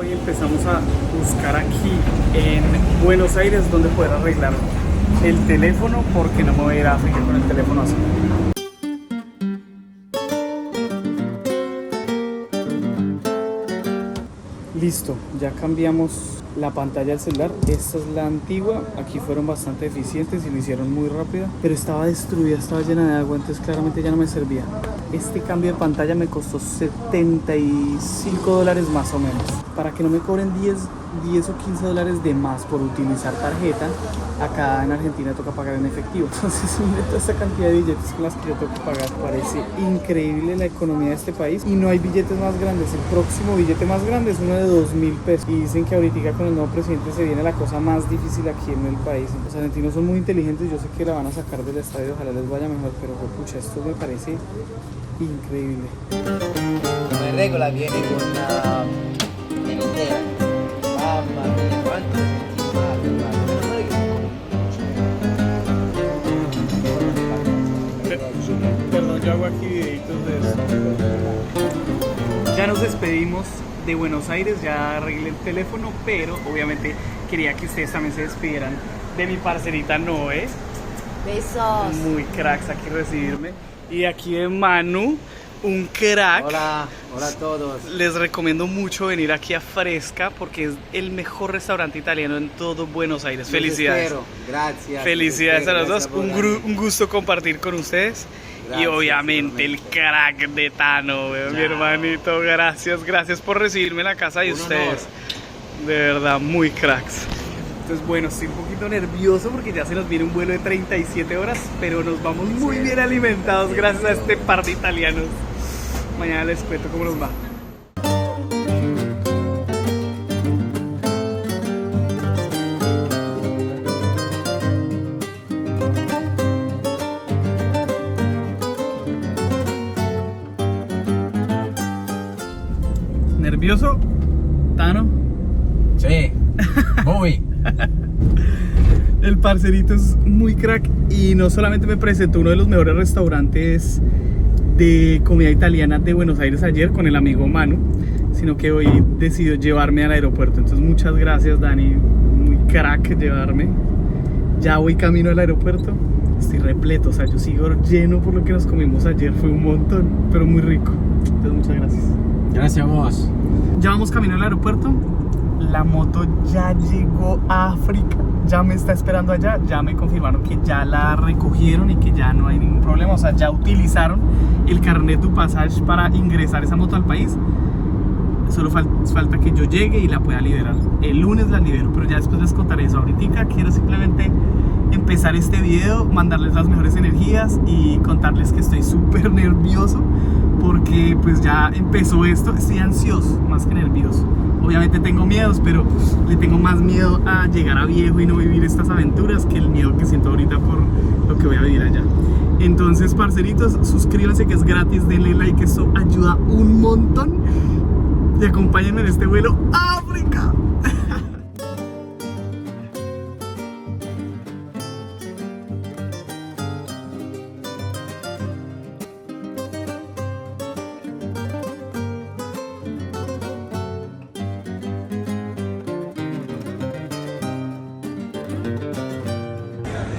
y empezamos a buscar aquí en Buenos Aires donde poder arreglar el teléfono, porque no me voy a ir a África con el teléfono así. Listo, ya cambiamos la pantalla del celular. Esta es la antigua. Aquí fueron bastante eficientes y lo hicieron muy rápida, pero estaba destruida, estaba llena de agua, entonces claramente ya no me servía. Este cambio de pantalla me costó $75 más o menos. Para que no me cobren 10 o $15 de más por utilizar tarjeta, acá en Argentina toca pagar en efectivo. Entonces mira toda esta cantidad de billetes con las que yo tengo que pagar. Parece increíble la economía de este país y no hay billetes más grandes. El próximo billete más grande es uno de 2.000 pesos. Y dicen que ahorita con el nuevo presidente se viene la cosa más difícil aquí en el país. Los argentinos son muy inteligentes, yo sé que la van a sacar del estadio, ojalá les vaya mejor, pero pucha, esto me parece increíble. Come regola viene con una entera. Mamma mia, quanto Perdón, yo hago aquí videitos de eso. Ya nos despedimos de Buenos Aires, ya arreglé el teléfono, pero obviamente quería que ustedes también se despidieran de mi parcerita Noé. Besos. Muy cracks aquí recibirme. Y aquí de Manu, un crack. Hola, hola a todos. Les recomiendo mucho venir aquí a Fresca porque es el mejor restaurante italiano en todo Buenos Aires. Felicidades. Espero. Gracias. Felicidades a los dos. Gracias por Un gusto compartir con ustedes. Gracias, y obviamente el crack de Tano, mi hermanito. Gracias por recibirme en la casa de ustedes. De verdad, muy cracks. Entonces, bueno, estoy un poquito nervioso porque ya se nos viene un vuelo de 37 horas, pero nos vamos muy bien alimentados gracias a este par de italianos. Mañana les cuento cómo nos va. ¿Nervioso, Tano? Sí, muy. El parcerito es muy crack y no solamente me presentó uno de los mejores restaurantes de comida italiana de Buenos Aires ayer con el amigo Manu, sino que hoy decidió llevarme al aeropuerto. Entonces muchas gracias, Dani, muy crack llevarme. Ya voy camino al aeropuerto, estoy repleto, o sea, yo sigo lleno por lo que nos comimos ayer, fue un montón, pero muy rico. Entonces muchas gracias. Gracias a vos. Ya vamos camino al aeropuerto. La moto ya llegó a África, ya me está esperando allá, ya me confirmaron que ya la recogieron y que ya no hay ningún problema, o sea, ya utilizaron el carnet du passage para ingresar esa moto al país. Solo falta que yo llegue y la pueda liberar. El lunes la libero, pero ya después les contaré eso. Ahorita quiero simplemente empezar este video, mandarles las mejores energías y contarles que estoy súper nervioso porque pues ya empezó esto, estoy ansioso más que nervioso. Obviamente tengo miedos, pero le tengo más miedo a llegar a viejo y no vivir estas aventuras que el miedo que siento ahorita por lo que voy a vivir allá. Entonces, parceritos, suscríbanse que es gratis, denle like, eso ayuda un montón. Y acompáñenme en este vuelo a África.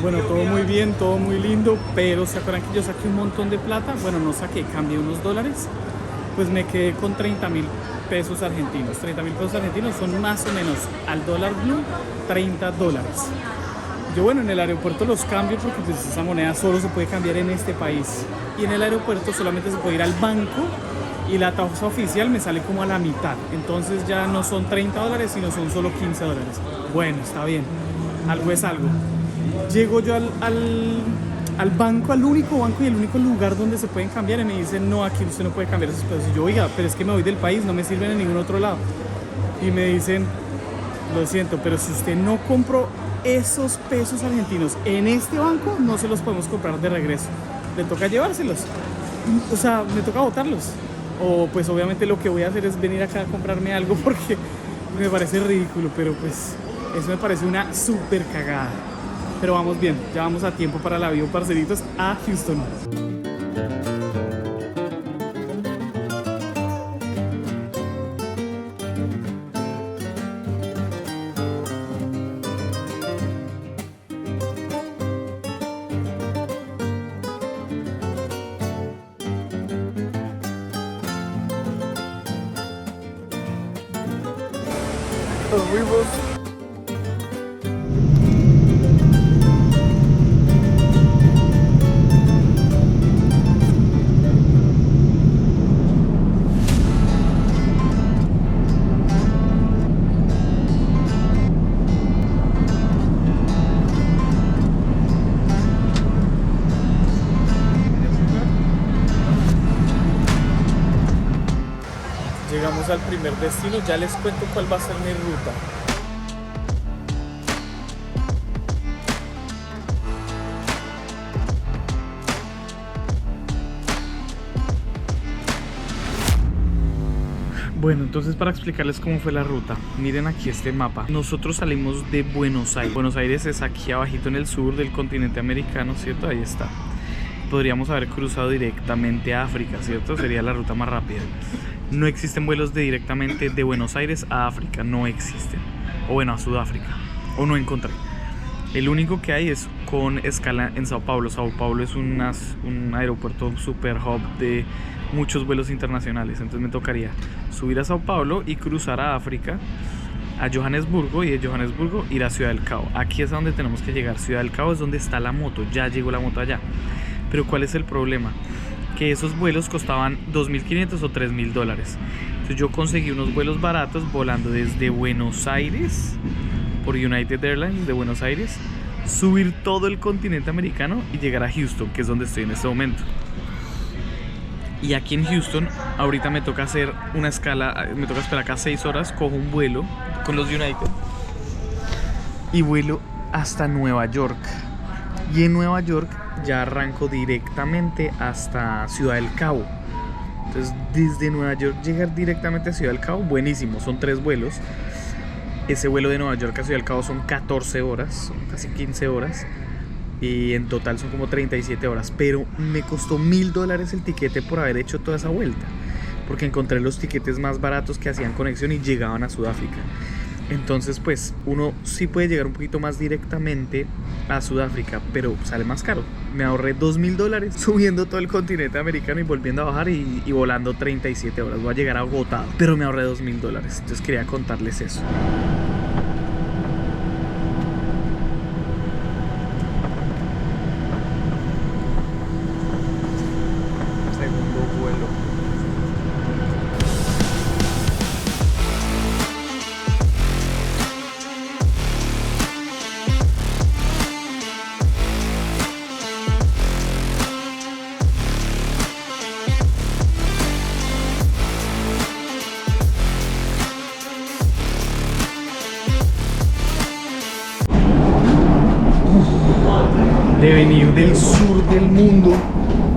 Bueno, todo muy bien, todo muy lindo, pero ¿se acuerdan que yo saqué un montón de plata? Bueno, no saqué, cambié unos dólares, pues me quedé con 30.000 pesos argentinos. 30.000 pesos argentinos son más o menos al dólar blue $30. Yo, bueno, en el aeropuerto los cambio porque pues esa moneda solo se puede cambiar en este país. Y en el aeropuerto solamente se puede ir al banco y la tasa oficial me sale como a la mitad. Entonces ya no son $30, sino son solo $15. Bueno, está bien, algo es algo. Llego yo al banco, al único banco y el único lugar donde se pueden cambiar y me dicen, no, aquí usted no puede cambiar esos pesos. Y yo, oiga, pero es que me voy del país, no me sirven en ningún otro lado. Y me dicen, lo siento, pero si usted no compró esos pesos argentinos en este banco, no se los podemos comprar de regreso. Le toca llevárselos. O sea, me toca botarlos. O pues obviamente lo que voy a hacer es venir acá a comprarme algo porque me parece ridículo, pero pues eso me parece una súper cagada. Pero vamos bien, ya vamos a tiempo para el avión, parceritos, a Houston. Nos fuimos. Llegamos al primer destino, ya les cuento cuál va a ser mi ruta. Bueno, entonces para explicarles cómo fue la ruta, miren aquí este mapa. Nosotros salimos de Buenos Aires. Buenos Aires es aquí abajito en el sur del continente americano, ¿cierto? Ahí está. Podríamos haber cruzado directamente a África, ¿cierto? Sería la ruta más rápida. No existen vuelos directamente de Buenos Aires a África, no existen. O bueno, a Sudáfrica, o no encontré. El único que hay es con escala en Sao Paulo. Sao Paulo es un aeropuerto super hub de muchos vuelos internacionales. Entonces me tocaría subir a Sao Paulo y cruzar a África, a Johannesburgo, y de Johannesburgo ir a Ciudad del Cabo. Aquí es a donde tenemos que llegar. Ciudad del Cabo es donde está la moto, ya llegó la moto allá. Pero ¿cuál es el problema? Que esos vuelos costaban $2.500 o $3.000. Entonces yo conseguí unos vuelos baratos volando desde Buenos Aires por United Airlines de Buenos Aires, subir todo el continente americano y llegar a Houston, que es donde estoy en este momento. Y aquí en Houston ahorita me toca hacer una escala, me toca esperar acá 6 horas, cojo un vuelo con los United y vuelo hasta Nueva York. Y en Nueva York ya arranco directamente hasta Ciudad del Cabo. Entonces desde Nueva York llegar directamente a Ciudad del Cabo, buenísimo, son 3 vuelos. Ese vuelo de Nueva York a Ciudad del Cabo son 14 horas, son casi 15 horas. Y en total son como 37 horas. Pero me costó $1.000 el tiquete por haber hecho toda esa vuelta, porque encontré los tiquetes más baratos que hacían conexión y llegaban a Sudáfrica. Entonces pues uno sí puede llegar un poquito más directamente a Sudáfrica, pero sale más caro. Me ahorré $2.000 subiendo todo el continente americano y volviendo a bajar y volando 37 horas. Voy a llegar agotado, pero me ahorré $2.000. Entonces quería contarles eso. Segundo vuelo. De venir del sur del mundo,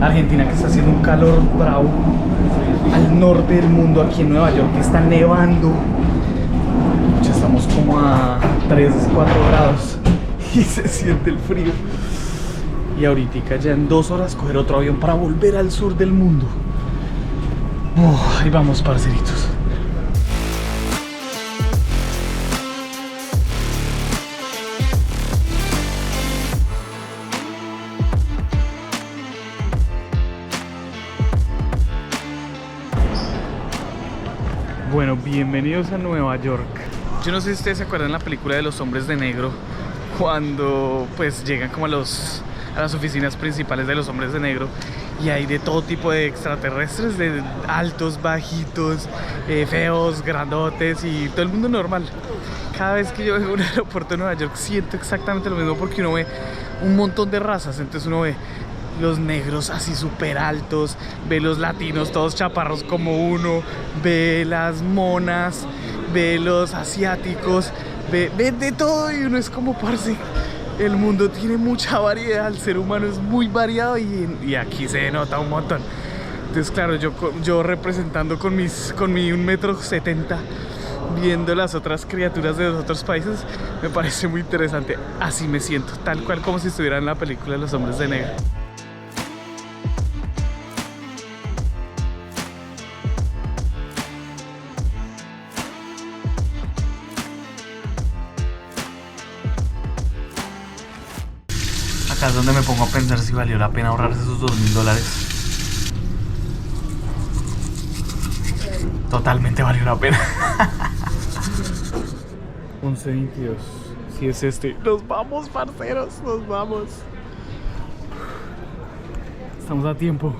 Argentina, que está haciendo un calor bravo, al norte del mundo, aquí en Nueva York, que está nevando. Ya estamos como a 3, 4 grados y se siente el frío. Y ahorita ya en 2 horas coger otro avión para volver al sur del mundo. Ahí vamos, parceritos. Bueno, bienvenidos a Nueva York. Yo no sé si ustedes se acuerdan de la película de los hombres de negro, cuando pues llegan como a las oficinas principales de los hombres de negro y hay de todo tipo de extraterrestres, de altos, bajitos, feos, grandotes y todo el mundo normal. Cada vez que yo vengo a un aeropuerto de Nueva York siento exactamente lo mismo, porque uno ve un montón de razas. Entonces uno ve los negros así súper altos, ve los latinos todos chaparros como uno, ve las monas, ve los asiáticos, ve de todo, y uno es como, parce, el mundo tiene mucha variedad, el ser humano es muy variado y aquí se nota un montón. Entonces claro, yo representando con mi 1,70 m, viendo las otras criaturas de los otros países, me parece muy interesante. Así me siento, tal cual como si estuviera en la película de los hombres de negro. Acá es donde me pongo a pensar si valió la pena ahorrarse esos $2.000. Totalmente valió la pena. 11:22. Si es este. Nos vamos, parceros, nos vamos. Estamos a tiempo.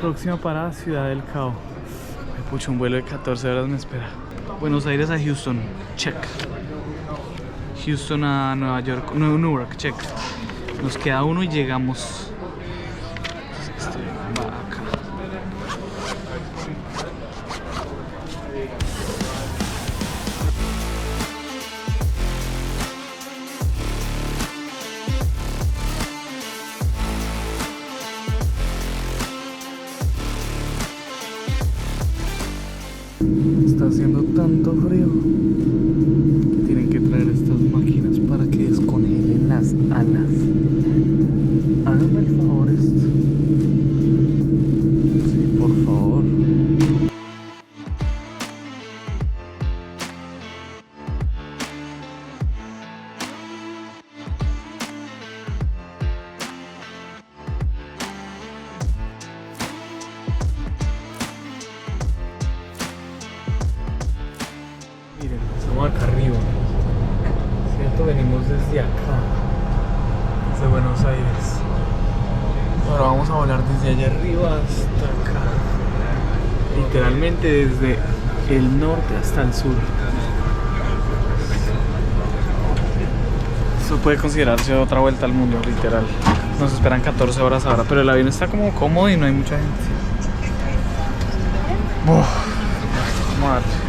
Próxima parada, Ciudad del Cabo. Ay, pucha, un vuelo de 14 horas me espera. Buenos Aires a Houston, check. Houston a Nueva York, Newark, check. Nos queda uno y llegamos. Este va acá. Está haciendo tanto frío que tienen que traer estas máquinas para que descongelen las alas. Háganme el favor esto. Sí, por favor. Miren, estamos acá arriba. ¿Cierto? Venimos desde acá, desde Buenos Aires. Ahora vamos a volar desde allá arriba hasta acá. Literalmente desde el norte hasta el sur. Eso puede considerarse otra vuelta al mundo, literal. Nos esperan 14 horas ahora, pero el avión está como cómodo y no hay mucha gente. Vamos a darle.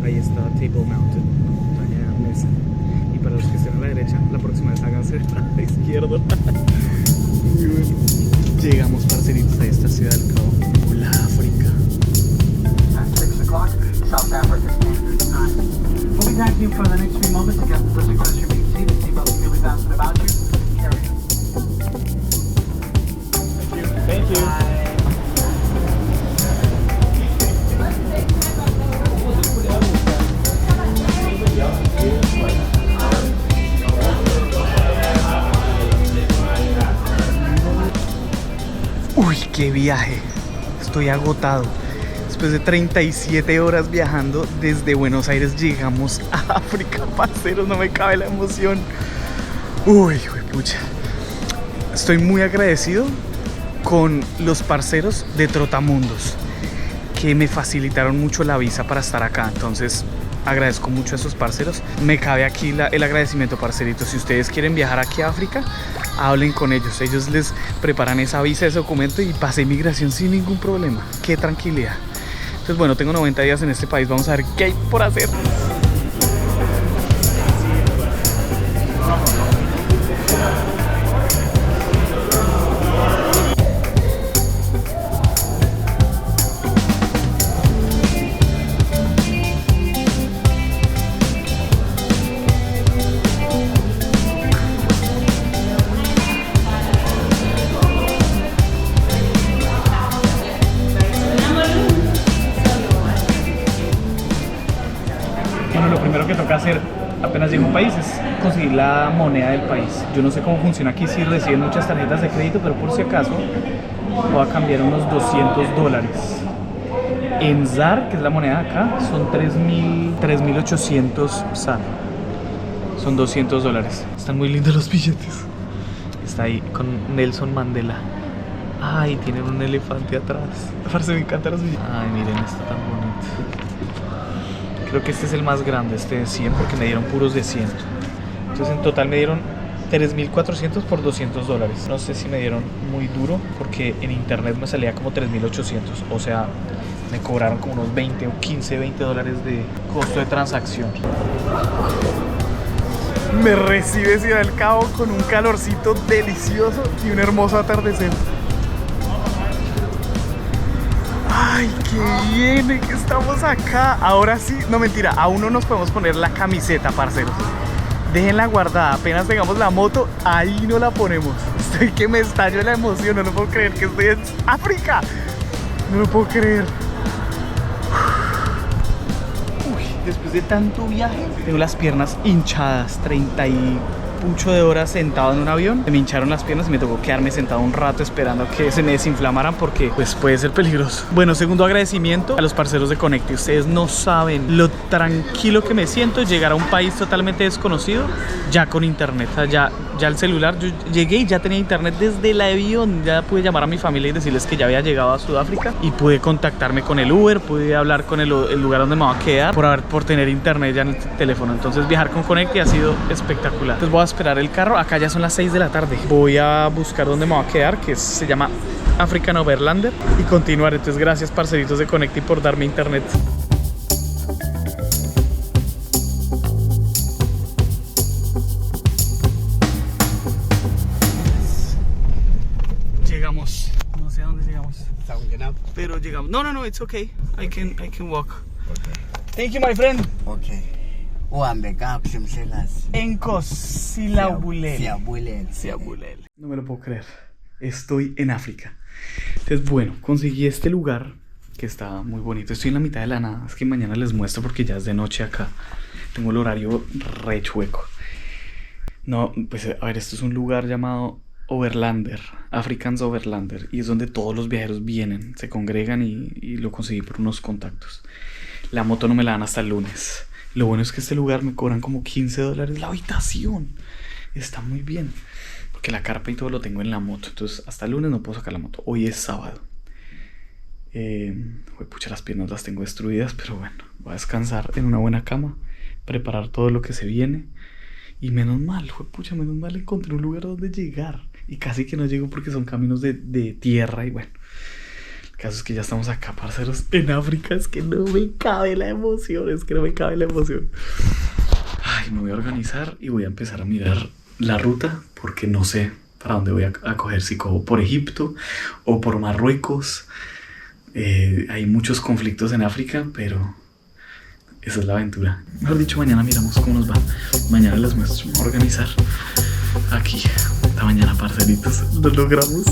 Ahí está Table Mountain, montaña mesa. Y para los que estén a la derecha, la próxima vez háganse a la izquierda. Muy bueno. Llegamos, parceritos, a esta Ciudad del Cabo, la África. At 6 o'clock, South Africa Standard Time. We'll be back to you for the next few moments. Again, first request you being seated, seatbelts really fasten about you. Carry on. Thank you. Uy, qué viaje. Estoy agotado. Después de 37 horas viajando desde Buenos Aires llegamos a África, parceros, no me cabe la emoción. Uy, pucha. Estoy muy agradecido con los parceros de Trotamundos que me facilitaron mucho la visa para estar acá. Entonces agradezco mucho a esos parceros. Me cabe aquí el agradecimiento, parceritos. Si ustedes quieren viajar aquí a África, hablen con ellos. Ellos les preparan esa visa, ese documento y pasé migración sin ningún problema. Qué tranquilidad. Entonces bueno, tengo 90 días en este país. Vamos a ver qué hay por hacer. Bueno, lo primero que toca hacer apenas llego a un país es conseguir la moneda del país. Yo no sé cómo funciona aquí, si reciben muchas tarjetas de crédito, pero por si acaso voy a cambiar unos $200. En ZAR, que es la moneda de acá, son 3.800 ZAR. Son $200. Están muy lindos los billetes. Está ahí con Nelson Mandela. Ay, tienen un elefante atrás. Parece, me encantan los billetes. Ay, miren, está tan bonito. Creo que este es el más grande, este de 100, porque me dieron puros de 100. Entonces en total me dieron $3.400 por $200. No sé si me dieron muy duro porque en internet me salía como 3.800. O sea, me cobraron como unos 20 o 15, $20 de costo de transacción. Me recibe Ciudad del Cabo con un calorcito delicioso y un hermoso atardecer. ¡Ay, qué bien! Que estamos acá. Ahora sí, no mentira, aún no nos podemos poner la camiseta, parceros. Déjenla guardada, apenas tengamos la moto, ahí no la ponemos. Estoy que me estallo de la emoción, no lo puedo creer que estoy en África. No lo puedo creer. Uy, después de tanto viaje, tengo las piernas hinchadas, 38 de horas sentado en un avión. Me hincharon las piernas y me tocó quedarme sentado un rato esperando a que se me desinflamaran porque pues puede ser peligroso. Bueno, segundo agradecimiento a los parceros de Connecti. Ustedes no saben lo tranquilo que me siento llegar a un país totalmente desconocido ya con internet. O sea, ya el celular, yo llegué y ya tenía internet desde el avión. Ya pude llamar a mi familia y decirles que ya había llegado a Sudáfrica y pude contactarme con el Uber, pude hablar con el lugar donde me voy a quedar por tener internet ya en el teléfono. Entonces viajar con Connecti ha sido espectacular. Entonces voy a esperar el carro. Acá ya son las 6 de la tarde. Voy a buscar dónde me voy a quedar, que se llama African Overlander, y continuar. Entonces gracias, parceritos de Connecti, por darme internet. Llegamos. No sé a dónde llegamos, pero llegamos. No, it's okay. I can walk. Thank you, my friend. Okay. Uhambe kakuhle mhlekazi. Enkos Silabulel. Siyabulele. No me lo puedo creer. Estoy en África. Entonces, bueno, conseguí este lugar que está muy bonito. Estoy en la mitad de la nada. Es que mañana les muestro porque ya es de noche acá. Tengo el horario re chueco. No, pues a ver, esto es un lugar llamado Overlander, Africans Overlander, y es donde todos los viajeros vienen, se congregan, y lo conseguí por unos contactos. La moto no me la dan hasta el lunes. Lo bueno es que este lugar me cobran como $15 la habitación. Está muy bien, porque la carpa y todo lo tengo en la moto. Entonces hasta el lunes no puedo sacar la moto. Hoy es sábado. Pucha, las piernas las tengo destruidas, pero bueno, voy a descansar en una buena cama, preparar todo lo que se viene. Y menos mal, menos mal encontré un lugar donde llegar. Y casi que no llego porque son caminos de tierra. Y bueno, el caso es que ya estamos acá, parceros, en África. Es que no me cabe la emoción. Ay, me voy a organizar y voy a empezar a mirar la ruta, porque no sé para dónde voy a coger. Si cojo por Egipto o por Marruecos. Hay muchos conflictos en África, pero esa es la aventura. Mejor dicho, mañana miramos cómo nos va. Mañana les muestro. Vamos a organizar aquí. Hasta mañana, parceritos. Lo logramos.